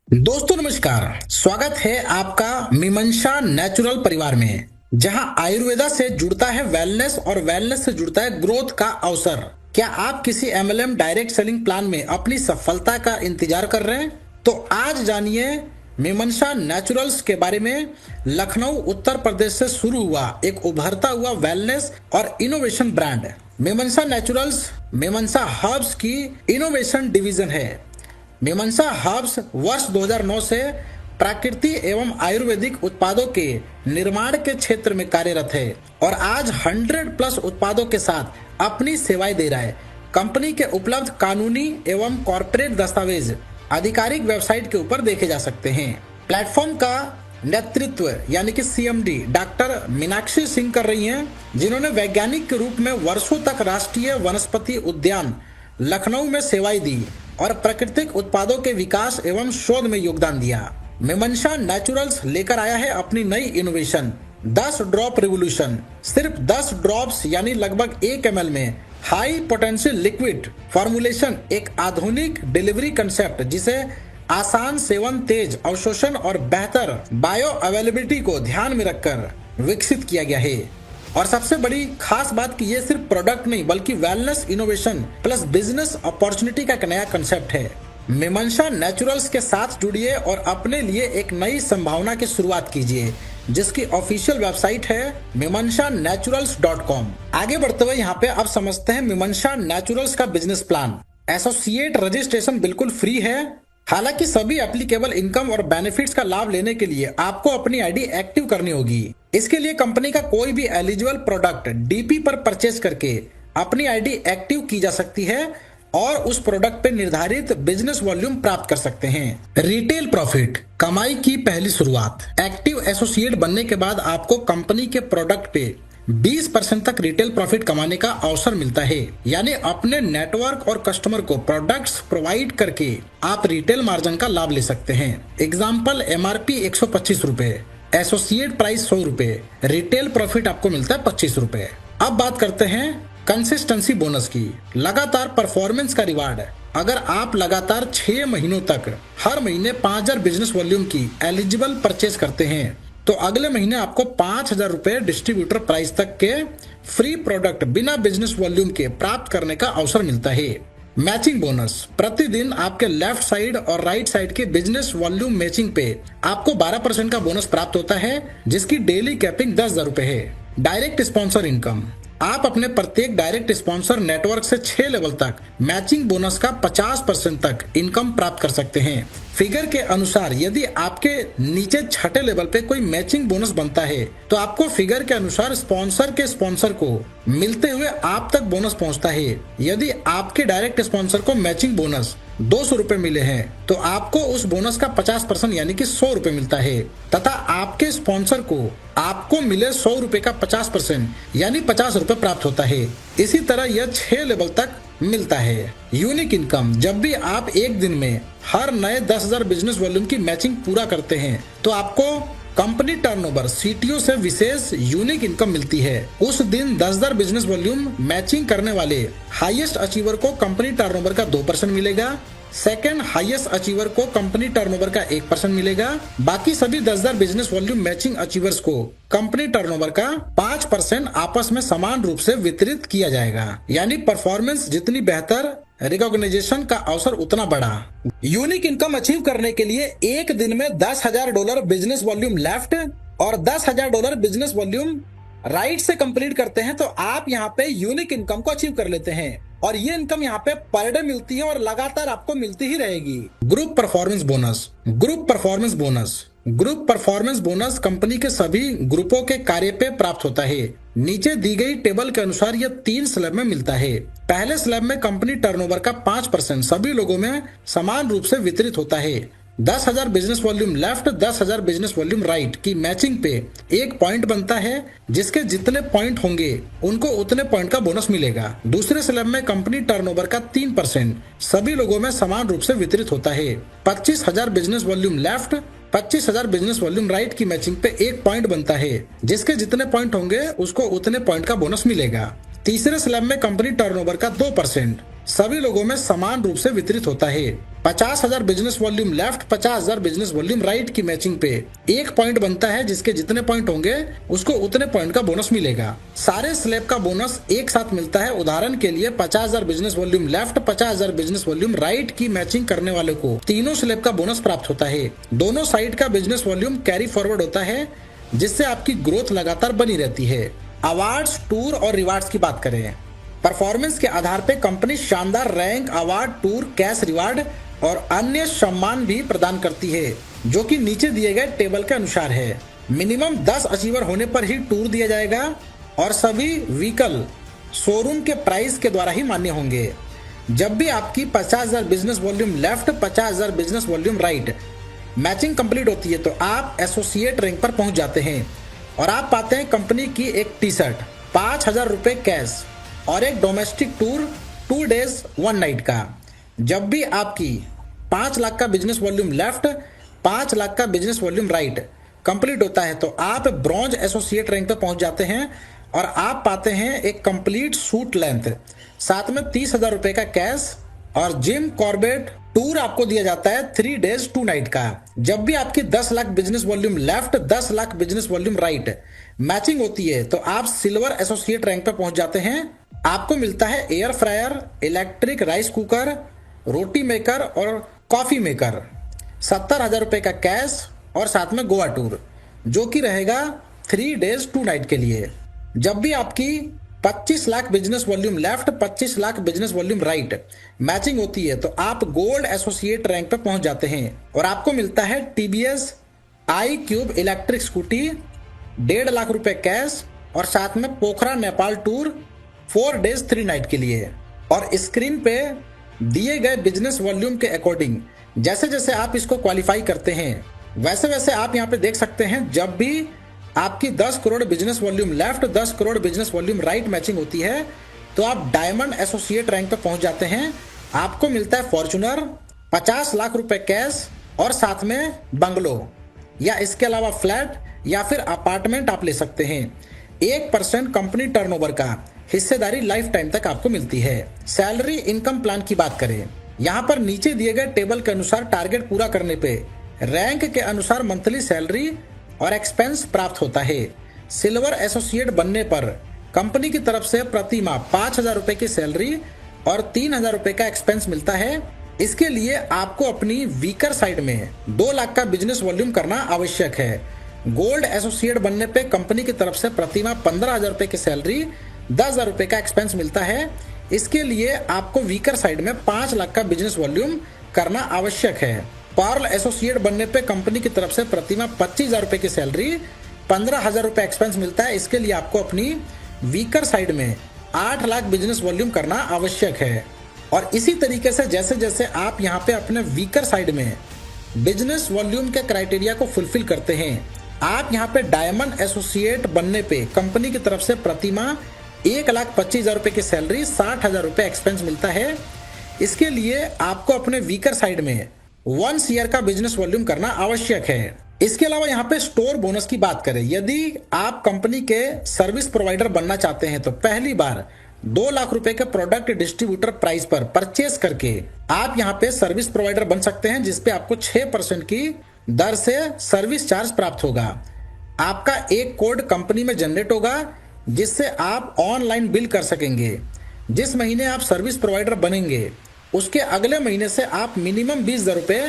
दोस्तों नमस्कार। स्वागत है आपका मीमांसा नेचुरल परिवार में, जहां आयुर्वेदा से जुड़ता है वेलनेस और वेलनेस से जुड़ता है ग्रोथ का अवसर। क्या आप किसी एमएलएम डायरेक्ट सेलिंग प्लान में अपनी सफलता का इंतजार कर रहे हैं? तो आज जानिए मीमांसा नेचुरल्स के बारे में। लखनऊ उत्तर प्रदेश से शुरू हुआ एक उभरता हुआ वेलनेस और इनोवेशन ब्रांड मीमांसा नेचुरल्स मीमांसा हर्ब्स की इनोवेशन डिवीजन है। मीमांसा हर्ब्स वर्ष 2009 से प्राकृतिक एवं आयुर्वेदिक उत्पादों के निर्माण के क्षेत्र में कार्यरत है और आज 100+ उत्पादों के साथ अपनी सेवाएं दे रहा है। कंपनी के उपलब्ध कानूनी एवं कॉर्पोरेट दस्तावेज आधिकारिक वेबसाइट के ऊपर देखे जा सकते हैं। प्लेटफॉर्म का नेतृत्व यानी कि सीएमडी डॉक्टर मीनाक्षी सिंह कर रही हैं, जिन्होंने वैज्ञानिक के रूप में वर्षों तक राष्ट्रीय वनस्पति उद्यान लखनऊ में सेवाएं दी और प्राकृतिक उत्पादों के विकास एवं शोध में योगदान दिया। मीमांसा नेचुरल्स लेकर आया है अपनी नई इनोवेशन 10 ड्रॉप रिवोल्यूशन। सिर्फ 10 ड्रॉप्स यानी लगभग 1 ml में हाई पोटेंशियल लिक्विड फॉर्मुलेशन, एक आधुनिक डिलीवरी कंसेप्ट जिसे आसान सेवन, तेज अवशोषण और बेहतर बायो अवेलेबिलिटी को ध्यान में रखकर विकसित किया गया है। और सबसे बड़ी खास बात कि ये सिर्फ प्रोडक्ट नहीं बल्कि wellness innovation plus business opportunity का एक नया कंसेप्ट है। मीमांसा नेचुरल्स के साथ जुड़िए और अपने लिए एक नई संभावना की शुरुआत कीजिए, जिसकी ऑफिशियल वेबसाइट है mimansaneturals.com। आगे बढ़ते हुए यहाँ पे अब समझते हैं मीमांसा नेचुरल्स का बिजनेस प्लान। एसोसिएट रजिस्ट्रेशन बिल्कुल फ्री है। हालांकि सभी एप्लीकेबल इनकम और बेनिफिट्स का लाभ लेने के लिए आपको अपनी आईडी एक्टिव करनी होगी। इसके लिए कंपनी का कोई भी एलिजिबल प्रोडक्ट डीपी पर परचेज करके अपनी आईडी एक्टिव की जा सकती है और उस प्रोडक्ट पे निर्धारित बिजनेस वॉल्यूम प्राप्त कर सकते हैं। रिटेल प्रॉफिट, कमाई की पहली शुरुआत। एक्टिव एसोसिएट बनने के बाद आपको कंपनी के प्रोडक्ट पे 20% तक रिटेल प्रॉफिट कमाने का अवसर मिलता है। यानी अपने नेटवर्क और कस्टमर को प्रोडक्ट्स प्रोवाइड करके आप रिटेल मार्जिन का लाभ ले सकते हैं। एग्जाम्पल, एमआरपी 125 रुपए, एसोसिएट प्राइस 100 रुपए, रिटेल प्रॉफिट आपको मिलता है 25 रुपए। अब बात करते हैं कंसिस्टेंसी बोनस की, लगातार परफॉर्मेंस का रिवार्ड। अगर आप लगातार 6 महीनों तक हर महीने 5000 बिजनेस वॉल्यूम की एलिजिबल परचेज करते हैं तो अगले महीने आपको 5000 रुपए डिस्ट्रीब्यूटर प्राइस तक के फ्री प्रोडक्ट बिना बिजनेस वॉल्यूम के प्राप्त करने का अवसर मिलता है। मैचिंग बोनस, प्रतिदिन आपके लेफ्ट साइड और राइट साइड के बिजनेस वॉल्यूम मैचिंग पे आपको 12% का बोनस प्राप्त होता है, जिसकी डेली कैपिंग 10,000 रुपए है। डायरेक्ट स्पॉन्सर इनकम, आप अपने प्रत्येक डायरेक्ट स्पॉन्सर नेटवर्क से 6 लेवल तक मैचिंग बोनस का 50% तक इनकम प्राप्त कर सकते हैं। फिगर के अनुसार यदि आपके नीचे 6ठे लेवल पे कोई मैचिंग बोनस बनता है तो आपको फिगर के अनुसार स्पॉन्सर के स्पॉन्सर को मिलते हुए आप तक बोनस पहुंचता है। यदि आपके डायरेक्ट स्पॉन्सर को मैचिंग बोनस 200 रुपए मिले हैं तो आपको उस बोनस का 50% यानी कि 100 रुपए मिलता है, तथा आपके स्पॉन्सर को आपको मिले 100 रुपए का 50% यानी 50 रुपए प्राप्त होता है। इसी तरह यह 6 लेवल तक मिलता है। यूनिक इनकम, जब भी आप एक दिन में हर नए 10,000 बिजनेस वॉल्यूम की मैचिंग पूरा करते हैं तो आपको कंपनी टर्नओवर सीटीओ से विशेष यूनिक इनकम मिलती है। उस दिन 10,000 बिजनेस वॉल्यूम मैचिंग करने वाले हाईएस्ट अचीवर को कंपनी टर्नओवर का 2% मिलेगा। सेकंड हाईएस्ट अचीवर को कंपनी टर्नओवर का 1% मिलेगा। बाकी सभी 10,000 बिजनेस वॉल्यूम मैचिंग अचीवर्स को कंपनी टर्नओवर का 5% आपस में समान रूप से वितरित किया जाएगा। यानी परफॉर्मेंस जितनी बेहतर, रिकॉग्नाइजेशन का अवसर उतना बड़ा। यूनिक इनकम अचीव करने के लिए एक दिन में $10,000 बिजनेस वॉल्यूम लेफ्ट और $10,000 बिजनेस वॉल्यूम राइट से कंप्लीट करते हैं तो आप यहाँ पे यूनिक इनकम को अचीव कर लेते हैं और ये इनकम यहाँ पे पर डे मिलती है और लगातार आपको मिलती ही रहेगी। Group performance bonus, group performance bonus, group performance bonus company के सभी ग्रुपों के कार्य पे प्राप्त होता है। नीचे दी गई टेबल के अनुसार यह 3 स्लैब में मिलता है। पहले स्लैब में कंपनी टर्नओवर का 5% सभी लोगों में समान रूप से वितरित होता है। 10,000 business volume left, 10,000 business volume right की मैचिंग पे 1 पॉइंट बनता है, जिसके जितने पॉइंट होंगे उनको उतने पॉइंट का बोनस मिलेगा। दूसरे स्लैब में कंपनी टर्नओवर का 3% सभी लोगों में समान रूप से वितरित होता है। 25,000 business volume left, 25,000 business volume right की मैचिंग पे 1 पॉइंट बनता है, जिसके जितने पॉइंट होंगे उसको उतने पॉइंट का बोनस मिलेगा। तीसरे स्लैब में कंपनी टर्नओवर का 2%, सभी लोगों में समान रूप से वितरित होता है। 50,000 business volume left, 50,000 business volume right की मैचिंग पे एक पॉइंट बनता है, जिसके जितने पॉइंट होंगे उसको उतने पॉइंट का बोनस मिलेगा। सारे स्लैब का बोनस एक साथ मिलता है। उदाहरण के लिए 50,000 business volume left, 50,000 business volume right की मैचिंग करने वाले को तीनों स्लैब का बोनस प्राप्त होता है। दोनों साइड का बिजनेस वॉल्यूम कैरी फॉरवर्ड होता है, जिससे आपकी ग्रोथ लगातार बनी रहती है। अवार्ड्स, टूर और रिवार्ड्स की बात करें, परफॉर्मेंस के आधार पर कंपनी शानदार rank, award, tour, cash reward और अन्य सम्मान भी प्रदान करती है, जो कि नीचे दिए गए टेबल के अनुसार है। मिनिमम 10 अचीवर होने पर ही टूर दिया जाएगा और सभी व्हीकल शोरूम के प्राइस के द्वारा ही मान्य होंगे। जब भी आपकी 50,000 business volume left, 50,000 business volume right matching complete होती है, तो आप एसोसिएट रैंक पर पहुंच जाते हैं और आप पाते हैं कंपनी की एक टी शर्ट, 5,000 रुपए कैश और एक डोमेस्टिक टूर 2 डेज 1 नाइट का। जब भी आपकी 5 लाख का बिजनेस वॉल्यूम लेफ्ट, 5 लाख का बिजनेस वॉल्यूम राइट कंप्लीट होता है, तो आप ब्रॉन्ज एसोसिएट रैंक पे पहुंच जाते हैं और आप पाते हैं एक कंप्लीट सूट लेंथ, साथ में 30,000 रुपए का कैश और जिम कॉर्बेट टूर आपको दिया जाता है 3 डेज 2 नाइट का। जब भी आपकी 10 lakh business volume left, 10 lakh business volume right matching होती है, तो आप सिल्वर एसोसिएट रैंक पे पहुंच जाते हैं। आपको मिलता है air fryer, electric rice cooker, रोटी मेकर और कॉफी मेकर, 70,000 रुपए का कैश और साथ में गोवा टूर, जो कि रहेगा 3 डेज 2 नाइट के लिए। जब भी आपकी 25 lakh business volume left, 25 lakh business volume right matching होती है, तो आप गोल्ड एसोसिएट रैंक पे पहुंच जाते हैं और आपको मिलता है टीवीएस आई क्यूब इलेक्ट्रिक स्कूटी, 1.5 लाख रुपए कैश और साथ में पोखरा नेपाल टूर 4 डेज 3 नाइट के लिए। और स्क्रीन पे दिए गए बिजनेस वॉल्यूम के अकॉर्डिंग जैसे जैसे आप इसको क्वालिफाई करते हैं, वैसे वैसे आप यहाँ पे देख सकते हैं, जब भी आपकी 10 crore business volume left, 10 crore business volume right matching होती है, तो आप डायमंड एसोसिएट रैंक पे पहुंच जाते हैं। आपको मिलता है फॉर्चूनर, 50 लाख रुपए कैश और साथ में बंगलो या इसके अलावा फ्लैट या फिर अपार्टमेंट आप ले सकते हैं। 1% कंपनी टर्नओवर का हिस्सेदारी लाइफ टाइम तक आपको मिलती है। सैलरी इनकम प्लान की बात करें, यहाँ पर नीचे दिए गए टेबल के अनुसार टारगेट पूरा करने पे रैंक के अनुसार मंथली सैलरी और एक्सपेंस प्राप्त होता है। सिल्वर एसोसिएट बनने पर कंपनी की तरफ से प्रति माह 5,000 रुपए की सैलरी और 3,000 रुपए का एक्सपेंस मिलता है। इसके लिए आपको अपनी वीकर साइड में 2 लाख का बिजनेस वॉल्यूम करना आवश्यक है। गोल्ड एसोसिएट बनने पे कंपनी की तरफ से प्रति माह 15,000 रुपए की सैलरी, 10,000 रुपए का एक्सपेंस मिलता है। इसके लिए आपको वीकर साइड में 5 लाख का बिजनेस वॉल्यूम करना आवश्यक है। पर्ल एसोसिएट बनने पे कंपनी की तरफ से प्रति माह 25,000 रुपए की सैलरी, 15,000 रुपए एक्सपेंस मिलता है। इसके लिए आपको अपनी वीकर साइड में 8 लाख बिजनेस वॉल्यूम करना आवश्यक है। और इसी तरीके से जैसे जैसे आप यहाँ पे अपने वीकर साइड में बिजनेस वॉल्यूम के क्राइटेरिया को फुलफिल करते हैं, आप यहाँ पे डायमंड एसोसिएट बनने पे कंपनी की तरफ से प्रति माह 1,25,000 रुपए की सैलरी, 60,000 रुपए एक्सपेंस मिलता है। इसके लिए आपको अपने वीकर साइड में 1 ईयर का बिजनेस वॉल्यूम करना आवश्यक है। इसके अलावा यहाँ पे स्टोर बोनस की बात करें, यदि आप कंपनी के सर्विस प्रोवाइडर बनना चाहते हैं, तो पहली बार 2 लाख रुपए के प्रोडक्ट डिस्ट्रीब्यूटर प्राइस पर परचेस करके आप यहाँ पे सर्विस प्रोवाइडर बन सकते हैं, जिसपे आपको 6% की दर से सर्विस चार्ज प्राप्त होगा। आपका एक कोड कंपनी में जनरेट होगा, जिससे आप ऑनलाइन बिल कर सकेंगे। जिस महीने आप सर्विस प्रोवाइडर बनेंगे, उसके अगले महीने से आप मिनिमम 20,000 रुपए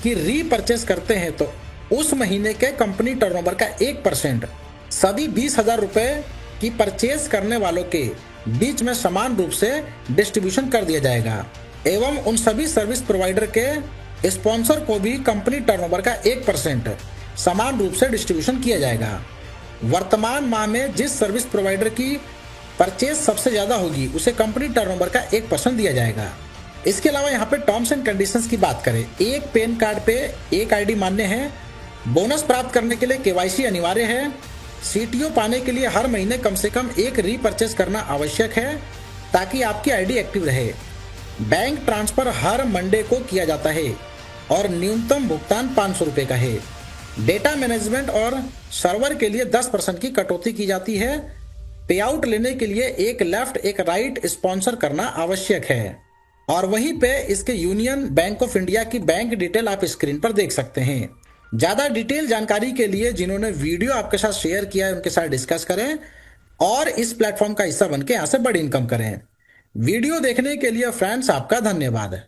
की रीपरचेस करते हैं, तो उस महीने के कंपनी टर्नओवर का 1% सभी 20,000 रुपए की परचेस करने वालों के बीच में समान रूप से डिस्ट्रीब्यूशन कर दिया जाएगा। एवं उन सभी सर्विस प्रोवाइडर के स्पॉन्सर को भी कंपनी टर्नओवर का 1% समान रूप से डिस्ट्रीब्यूशन किया जाएगा। वर्तमान माह में जिस सर्विस प्रोवाइडर की परचेस सबसे ज्यादा होगी, उसे कंपनी टर्नओवर का 1% दिया जाएगा। इसके अलावा यहाँ पे टर्म्स एंड कंडीशंस की बात करें, एक पैन कार्ड पे एक आईडी मान्य है। बोनस प्राप्त करने के लिए केवाईसी अनिवार्य है। सीटीओ पाने के लिए हर महीने कम से कम एक रीपरचेस करना आवश्यक है, ताकि आपकी आईडी एक्टिव रहे। बैंक ट्रांसफर हर मंडे को किया जाता है और न्यूनतम भुगतान 500 रुपए का है। डेटा मैनेजमेंट और सर्वर के लिए 10% की कटौती की जाती है। पे आउट लेने के लिए एक लेफ्ट एक राइट स्पॉन्सर करना आवश्यक है। और वहीं पे इसके यूनियन बैंक ऑफ इंडिया की बैंक डिटेल आप स्क्रीन पर देख सकते हैं। ज्यादा डिटेल जानकारी के लिए जिन्होंने वीडियो आपके साथ शेयर किया है उनके साथ डिस्कस करें और इस प्लेटफॉर्म का हिस्सा बनके यहां से बड़ी इनकम करें। वीडियो देखने के लिए फ्रेंड्स आपका धन्यवाद।